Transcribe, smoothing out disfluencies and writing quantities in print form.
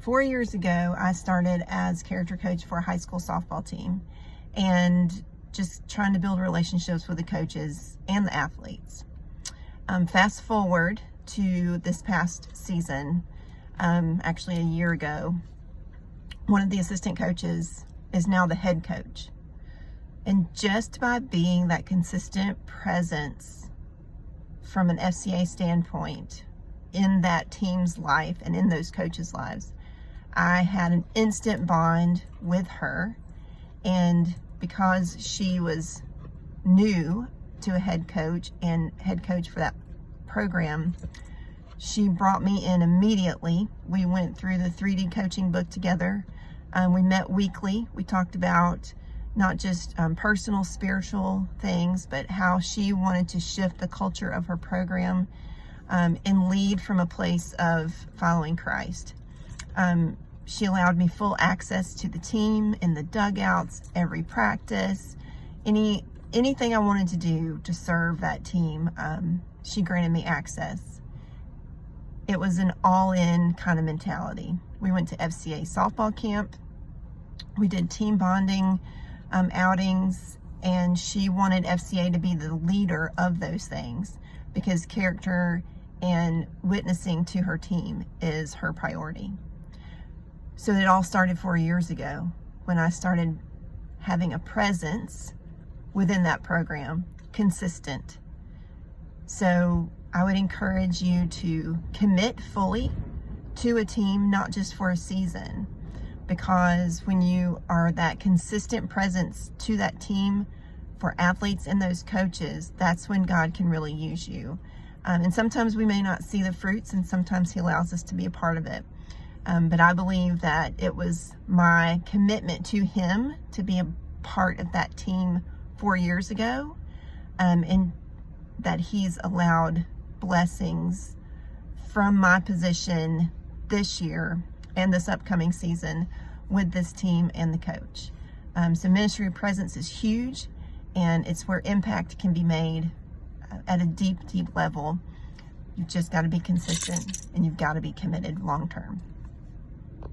4 years ago, I started as character coach for a high school softball team and just trying to build relationships with the coaches and the athletes. Fast forward to this past season, actually a year ago, one of the assistant coaches is now the head coach. And just by being that consistent presence from an FCA standpoint in that team's life and in those coaches' lives, I had an instant bond with her. And because she was new to a head coach and head coach for that program, she brought me in immediately. We went through the 3D coaching book together. We met weekly. We talked about not just personal, spiritual things, but how she wanted to shift the culture of her program and lead from a place of following Christ. She allowed me full access to the team, in the dugouts, every practice, anything I wanted to do to serve that team. She granted me access. It was an all-in kind of mentality. We went to FCA softball camp. We did team bonding outings, and she wanted FCA to be the leader of those things because character and witnessing to her team is her priority. So it all started 4 years ago when I started having a presence within that program, consistent. So I would encourage you to commit fully to a team, not just for a season, because when you are that consistent presence to that team for athletes and those coaches, that's when God can really use you. And sometimes we may not see the fruits, and sometimes He allows us to be a part of it. But I believe that it was my commitment to Him to be a part of that team 4 years ago, and that He's allowed blessings from my position this year and this upcoming season with this team and the coach. So ministry presence is huge, and it's where impact can be made at a deep, deep level. You've just got to be consistent, and you've got to be committed long term.